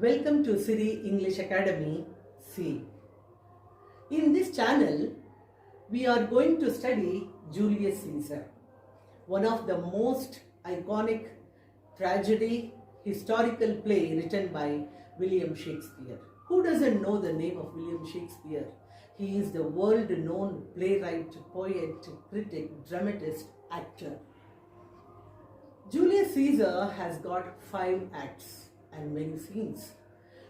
Welcome to ICSE English Academy C. In this channel, we are going to study Julius Caesar, one of the most iconic tragedy historical play written by William Shakespeare. Who doesn't know the name of William Shakespeare? He is the world-known playwright, poet, critic, dramatist, actor. Julius Caesar has got 5 acts and many scenes.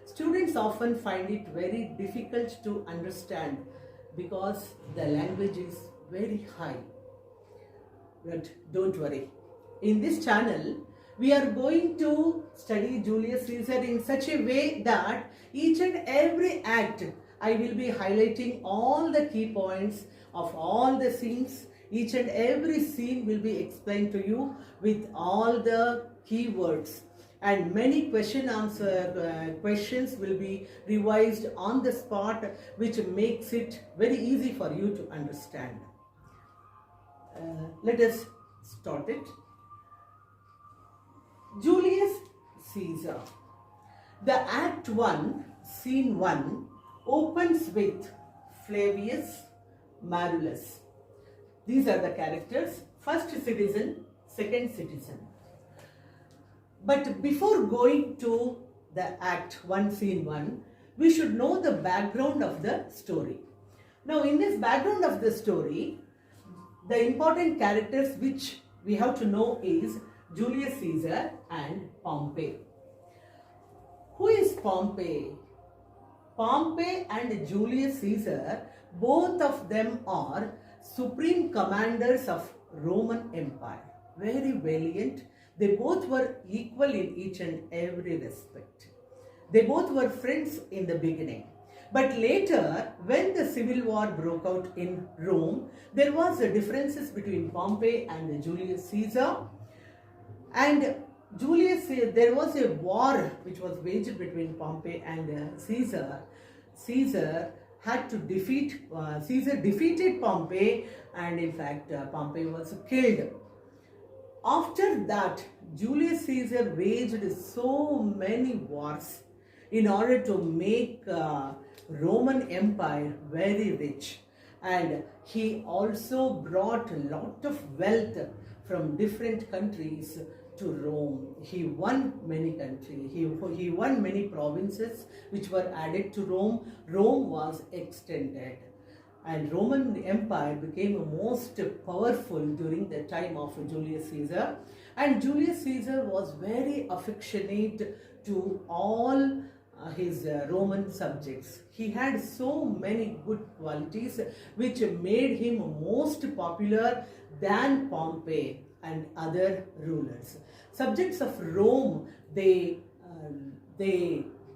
Students often find it very difficult to understand because the language is very high. But don't worry. In this channel, we are going to study Julius Caesar in such a way that each and every act I will be highlighting all the key points of all the scenes. Each and every scene will be explained to you with all the keywords, and many questions will be revised on the spot, which makes it very easy for you to understand. Let us start it. Julius Caesar. The Act 1, Scene 1 opens with Flavius Marullus. These are the characters: first citizen, second citizen. But before going to the Act 1, Scene 1, we should know the background of the story. Now, in this background of the story, the important characters which we have to know is Julius Caesar and Pompey. Who is Pompey? Pompey and Julius Caesar, both of them are supreme commanders of Roman Empire. Very valiant. They both were equal in each and every respect. They both were friends in the beginning. But later, when the civil war broke out in Rome, there was a differences between Pompey and Julius Caesar. And there was a war which was waged between Pompey and Caesar. Caesar defeated Pompey, and in fact Pompey was killed. After that, Julius Caesar waged so many wars in order to make Roman Empire very rich, and he also brought a lot of wealth from different countries to Rome. He won many countries. He won many provinces which were added to Rome. Rome was extended, and Roman Empire became most powerful during the time of Julius Caesar. And Julius Caesar was very affectionate to all his Roman subjects. He had so many good qualities which made him most popular than Pompey and other rulers. Subjects of Rome, they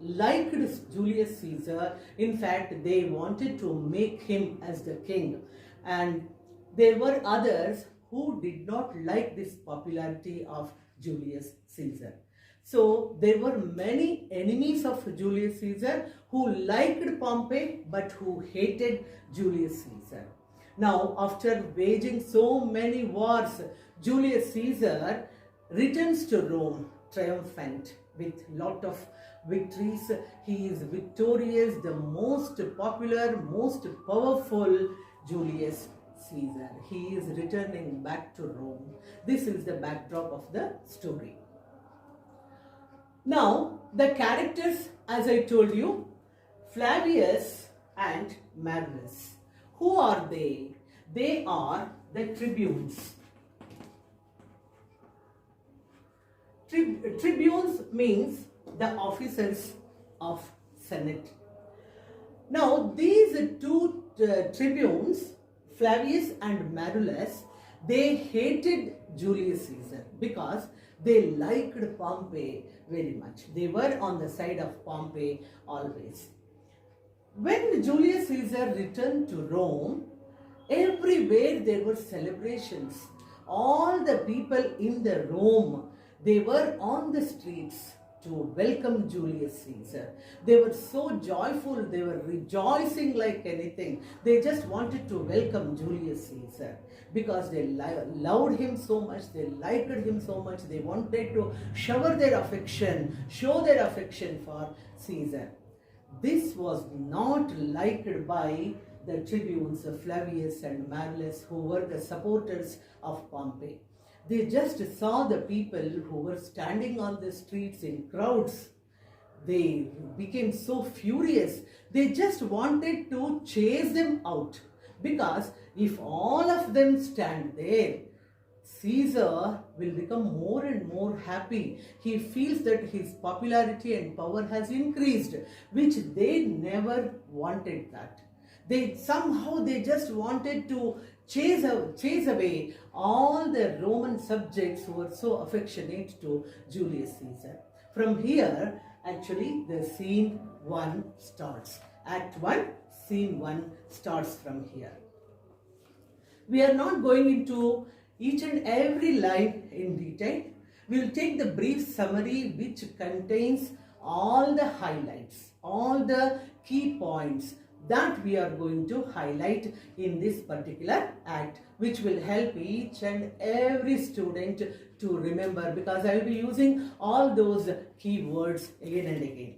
liked Julius Caesar. In fact, they wanted to make him as the king. And there were others who did not like this popularity of Julius Caesar. So there were many enemies of Julius Caesar who liked Pompey but who hated Julius Caesar. Now, after waging so many wars, Julius Caesar returns to Rome triumphant with lot of victories. He is victorious, the most popular, most powerful Julius Caesar. He is returning back to Rome. This is the backdrop of the story. Now, the characters, as I told you, Flavius and Marullus. Who are they? They are the tribunes. Tribunes means the officers of Senate. Now, these two tribunes, Flavius and Marullus, they hated Julius Caesar because they liked Pompey very much. They were on the side of Pompey always. When Julius Caesar returned to Rome, everywhere there were celebrations. All the people in the Rome, they were on the streets to welcome Julius Caesar. They were so joyful, they were rejoicing like anything. They just wanted to welcome Julius Caesar because they loved him so much, they liked him so much, they wanted to show their affection for Caesar. This was not liked by the tribunes Flavius and Marullus, who were the supporters of Pompey. They just saw the people who were standing on the streets in crowds. They became so furious. They just wanted to chase them out, because if all of them stand there, Caesar will become more and more happy. He feels that his popularity and power has increased, which they never wanted that. They just wanted to chase away all the Roman subjects who were so affectionate to Julius Caesar. From here, actually, the scene 1 starts. Act 1, scene 1 starts from here. We are not going into each and every line in detail. We will take the brief summary which contains all the highlights, all the key points that we are going to highlight in this particular act, which will help each and every student to remember, because I will be using all those key words again and again.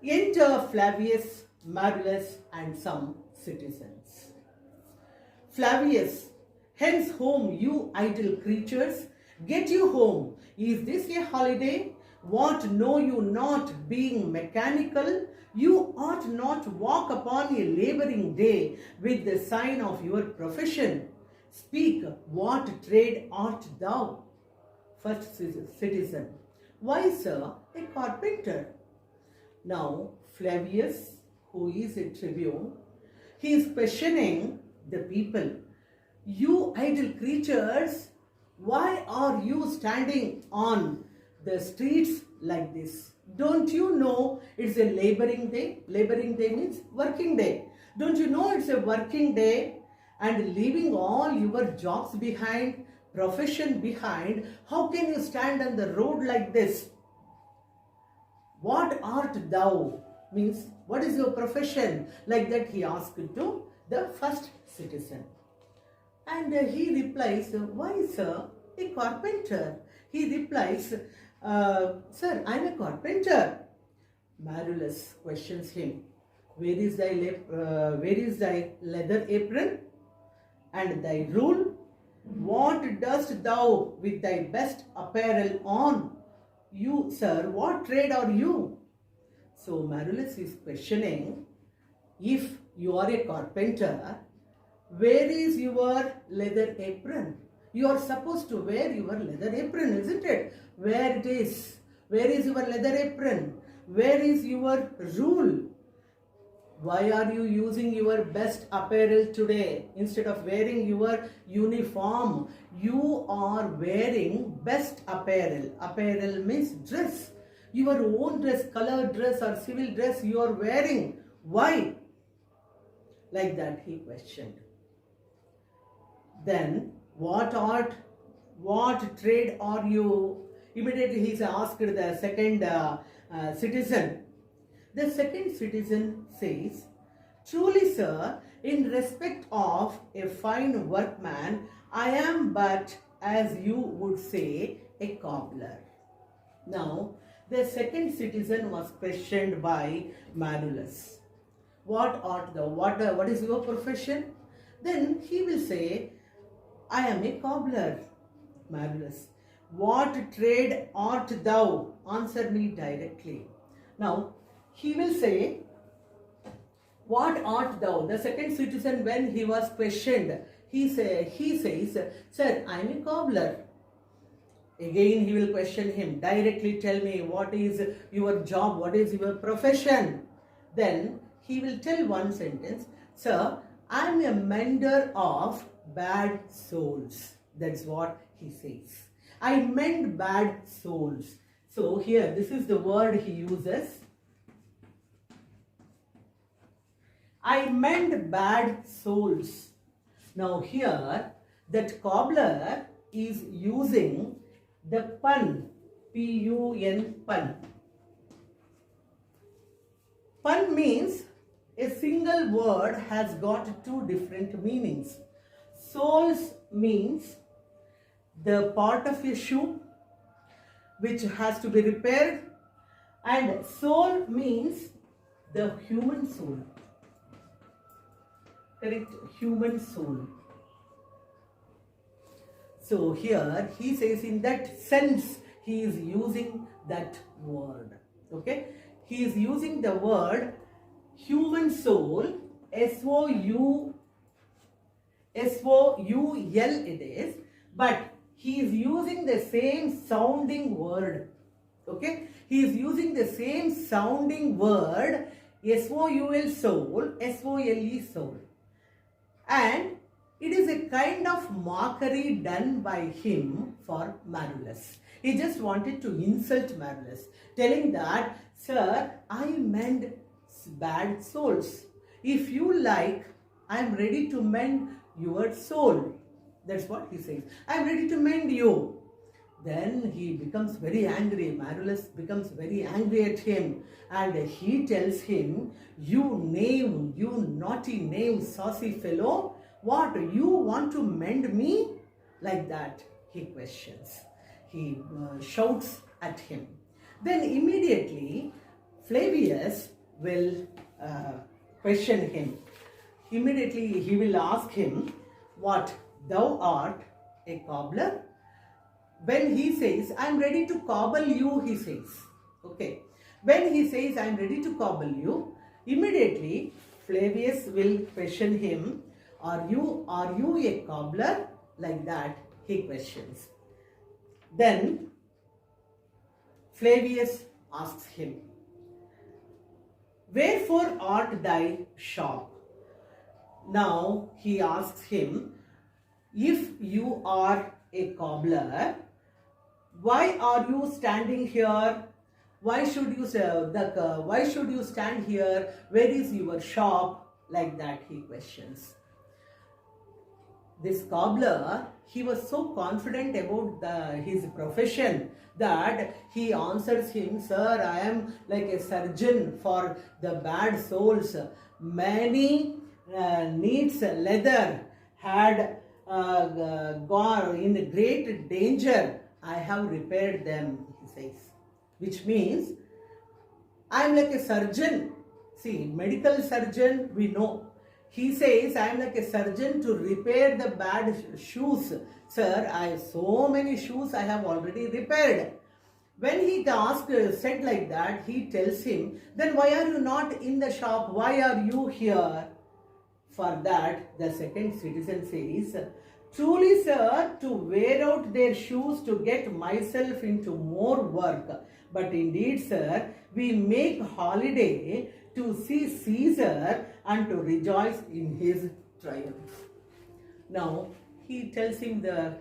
Enter Flavius, Marullus and some citizens. Flavius: hence home, you idle creatures, get you home. Is this a holiday? What know you not, being mechanical? You ought not walk upon a laboring day with the sign of your profession. Speak, what trade art thou? First citizen: why, sir, a carpenter. Now Flavius, who is a tribune, he is questioning the people. You idle creatures, why are you standing on the streets like this? Don't you know it's a laboring day? Laboring day means working day. Don't you know it's a working day? And leaving all your jobs behind, profession behind, how can you stand on the road like this? What art thou? Means, what is your profession? Like that he asked to the first citizen. And he replies, why, sir, a carpenter. He replies, sir, I am a carpenter. Marullus questions him, where is thy leather apron and thy rule? What dost thou with thy best apparel on? You, sir, what trade are you? So Marullus is questioning, if you are a carpenter, where is your leather apron? You are supposed to wear your leather apron, isn't it? Where it is? Where is your leather apron? Where is your rule? Why are you using your best apparel today instead of wearing your uniform? You are wearing best apparel. Apparel means dress. Your own dress, colored dress or civil dress you are wearing. Why? Like that he questioned. Then, what trade are you? Immediately he asked the second citizen. The second citizen says, truly, sir, in respect of a fine workman, I am but, as you would say, a cobbler. Now, the second citizen was questioned by Marullus. What art thou? What is your profession? Then he will say, I am a cobbler. Marullus: what trade art thou? Answer me directly. Now, he will say, what art thou? The second citizen, when he was questioned, he says, sir, I am a cobbler. Again he will question him, directly tell me, what is your job? What is your profession? Then he will tell one sentence, sir, I am a mender of bad souls. That's what he says. I mend bad souls. So here, this is the word he uses. I mend bad souls. Now here, that cobbler is using the pun P-U-N, pun. Pun means a single word has got two different meanings. Soles means the part of a shoe which has to be repaired, and soul means the human soul. Correct? Human soul. So here he says in that sense he is using that word. Okay? He is using the word human soul, S-O-U-L it is, but he is using the same sounding word. Okay? He is using the same sounding word, S-O-U-L soul, S-O-L-E soul. And it is a kind of mockery done by him for Marulus. He just wanted to insult Marulus, telling that, sir, I mend bad souls. If you like, I am ready to mend your soul. That's what he says. I am ready to mend you. Then he becomes very angry. Marulus becomes very angry at him. And he tells him, you knave, you naughty knave, saucy fellow, what, you want to mend me? Like that, he questions. He shouts at him. Then immediately, Flavius will question him. Immediately, he will ask him, what, thou art a cobbler? When he says, I am ready to cobble you, he says. Okay. When he says, I am ready to cobble you, immediately Flavius will question him, are you a cobbler? Like that, he questions. Then Flavius asks him, wherefore art thy shop? Now he asks him, if you are a cobbler, why are you standing here? Why should you stand here? Where is your shop? Like that he questions. This cobbler, he was so confident about his profession that he answers him, sir, I am like a surgeon for the bad souls. Many needs leather had gone in great danger. I have repaired them, he says. Which means, I am like a surgeon. See, medical surgeon, we know. He says, I am like a surgeon to repair the bad shoes. Sir, I have so many shoes I have already repaired. When he said like that, he tells him, then why are you not in the shop? Why are you here? For that, the second citizen says, truly, sir, to wear out their shoes to get myself into more work. But indeed, sir, we make holiday to see Caesar and to rejoice in his triumph. Now, he tells him the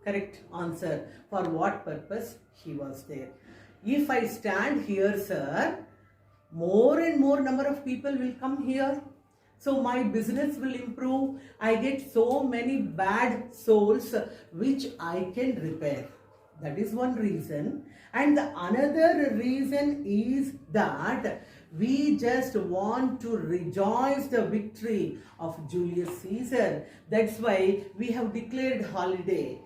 correct answer for what purpose he was there. If I stand here, sir, more and more number of people will come here. So my business will improve. I get so many bad souls which I can repair. That is one reason. And the another reason is that we just want to rejoice the victory of Julius Caesar. That's why we have declared holiday.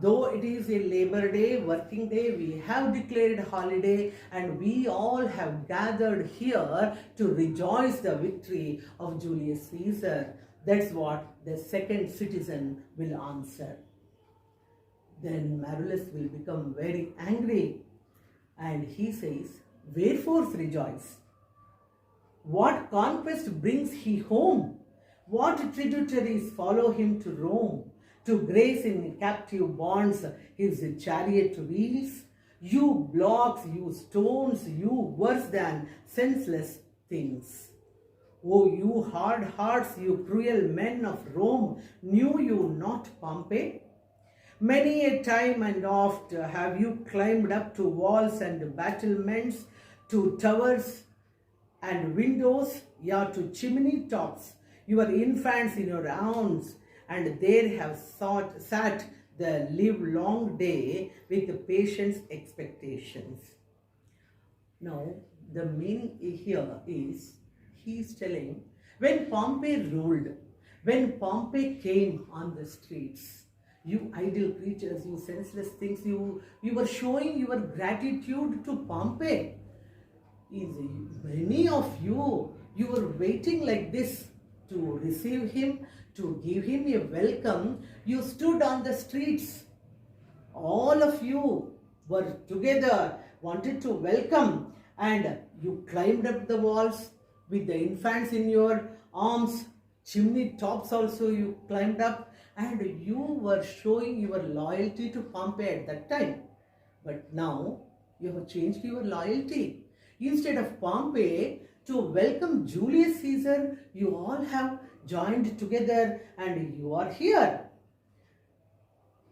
Though it is a Labor Day, working day, we have declared holiday and we all have gathered here to rejoice the victory of Julius Caesar. That's what the second citizen will answer. Then Marulus will become very angry and he says, wherefore rejoice? What conquest brings he home? What tributaries follow him to Rome? To grace in captive bonds his chariot wheels? You blocks, you stones, you worse than senseless things. O you hard hearts, you cruel men of Rome, knew you not Pompey? Many a time and oft have you climbed up to walls and battlements, to towers and windows, yeah, to chimney tops, your infants in your arms, and there have sat the livelong day with patience expectations. Now, the meaning here is, he is telling, when Pompey ruled, when Pompey came on the streets, you idle creatures, you senseless things, you were showing your gratitude to Pompey. Many of you were waiting like this to receive him, to give him a welcome. You stood on the streets. All of you were together, wanted to welcome, and you climbed up the walls with the infants in your arms. Chimney tops also you climbed up, and you were showing your loyalty to Pompey at that time. But now you have changed your loyalty. Instead of Pompey to welcome Julius Caesar, you all have joined together and you are here.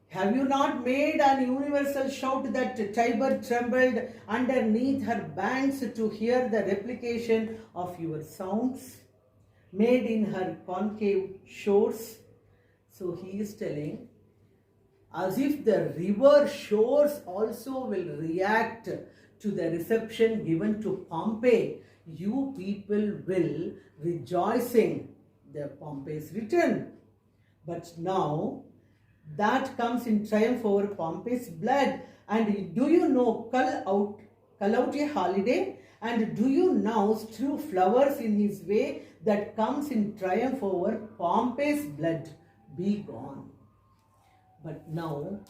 Have you not made an universal shout that Tiber trembled underneath her banks to hear the replication of your sounds made in her concave shores? So he is telling, as if the river shores also will react to the reception given to Pompey, you people will rejoicing the Pompey's return. But now that comes in triumph over Pompey's blood. And do you know, cull out a holiday? And do you now strew flowers in his way that comes in triumph over Pompey's blood? Be gone. But now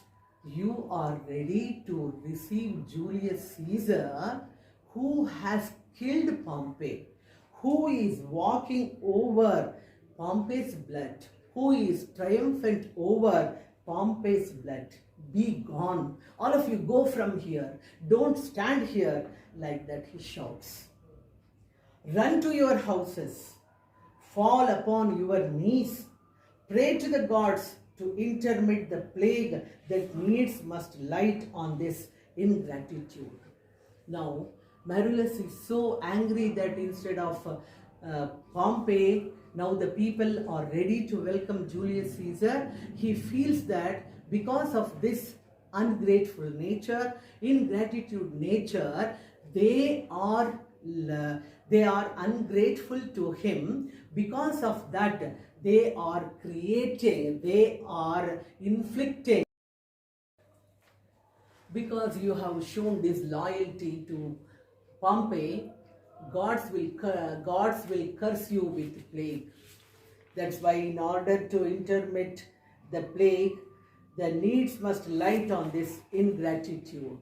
you are ready to receive Julius Caesar, who has killed Pompey, who is walking over Pompey's blood, who is triumphant over Pompey's blood. Be gone. All of you go from here. Don't stand here like that, he shouts. Run to your houses. Fall upon your knees. Pray to the gods to intermit the plague that needs must light on this ingratitude. Now, Marullus is so angry that instead of Pompey, now the people are ready to welcome Julius Caesar. He feels that because of this ungrateful nature, ingratitude nature, they are ungrateful to him. Because of that, they are creating, they are inflicting. Because you have shown this loyalty to Pompey, gods will curse you with plague. That's why in order to intermit the plague, the needs must light on this ingratitude.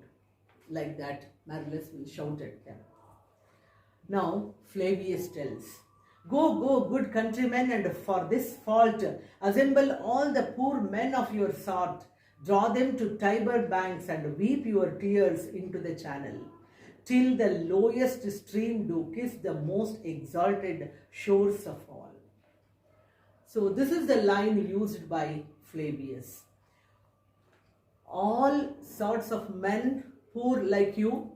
Like that, Marullus will shout at them. Now, Flavius tells, go, good countrymen, and for this fault, assemble all the poor men of your sort, draw them to Tiber banks, and weep your tears into the channel, till the lowest stream do kiss the most exalted shores of all. So this is the line used by Flavius. All sorts of men, poor like you,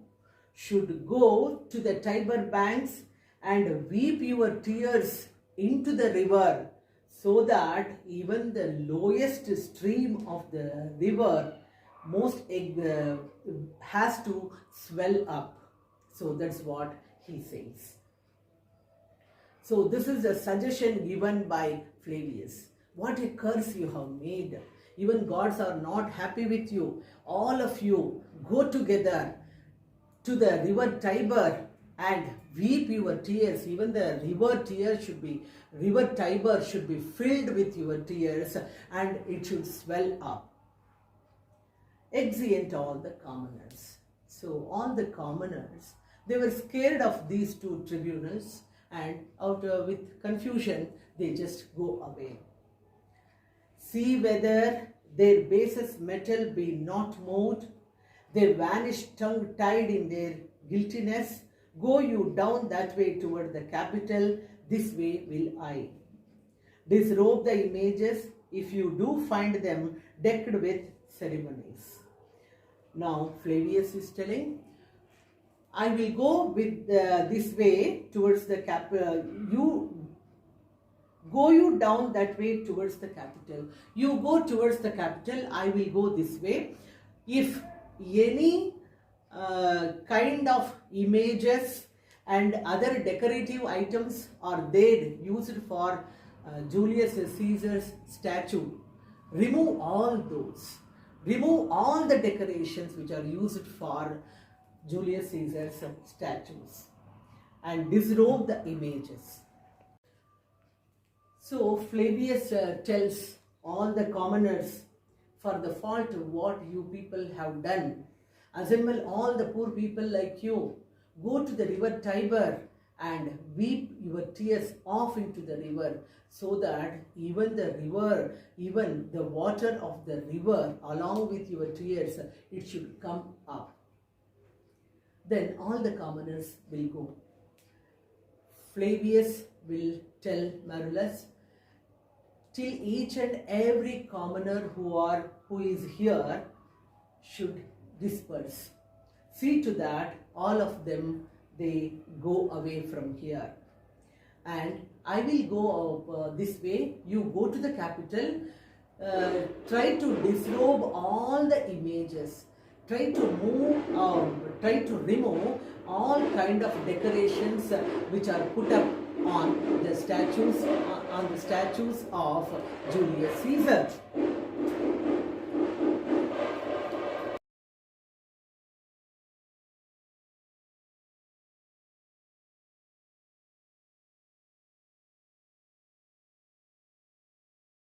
should go to the Tiber banks and weep your tears into the river, so that even the lowest stream of the river has to swell up. So that's what he says. So this is a suggestion given by Flavius. What a curse you have made. Even gods are not happy with you. All of you go together to the river Tiber and weep your tears. Even the river Tiber should be filled with your tears, and it should swell up. Exeunt all the commoners. So all the commoners, they were scared of these two tribunals, and with confusion, they just go away. See whether their bases metal be not moved. They vanish tongue-tied in their guiltiness. Go you down that way toward the capital, this way will I. Disrobe the images, if you do find them decked with ceremonies. Now Flavius is telling, I will go with this way towards the capital. You Go you down that way towards the capital. You go towards the capital, I will go this way. If any kind of images and other decorative items are there used for Julius Caesar's statue, remove all those. Remove all the decorations which are used for Julius Caesar's statues and disrobe the images. So Flavius tells all the commoners, for the fault of what you people have done, assemble all the poor people like you, go to the river Tiber and weep your tears off into the river, so that even the river, even the water of the river along with your tears, it should come up. Then all the commoners will go. Flavius will tell Marullus, till each and every commoner who is here should disperse. See to that all of them they go away from here. And I will go this way. You go to the capital. Try to disrobe all the images. Try to remove all kind of decorations which are put up on the statues of Julius Caesar.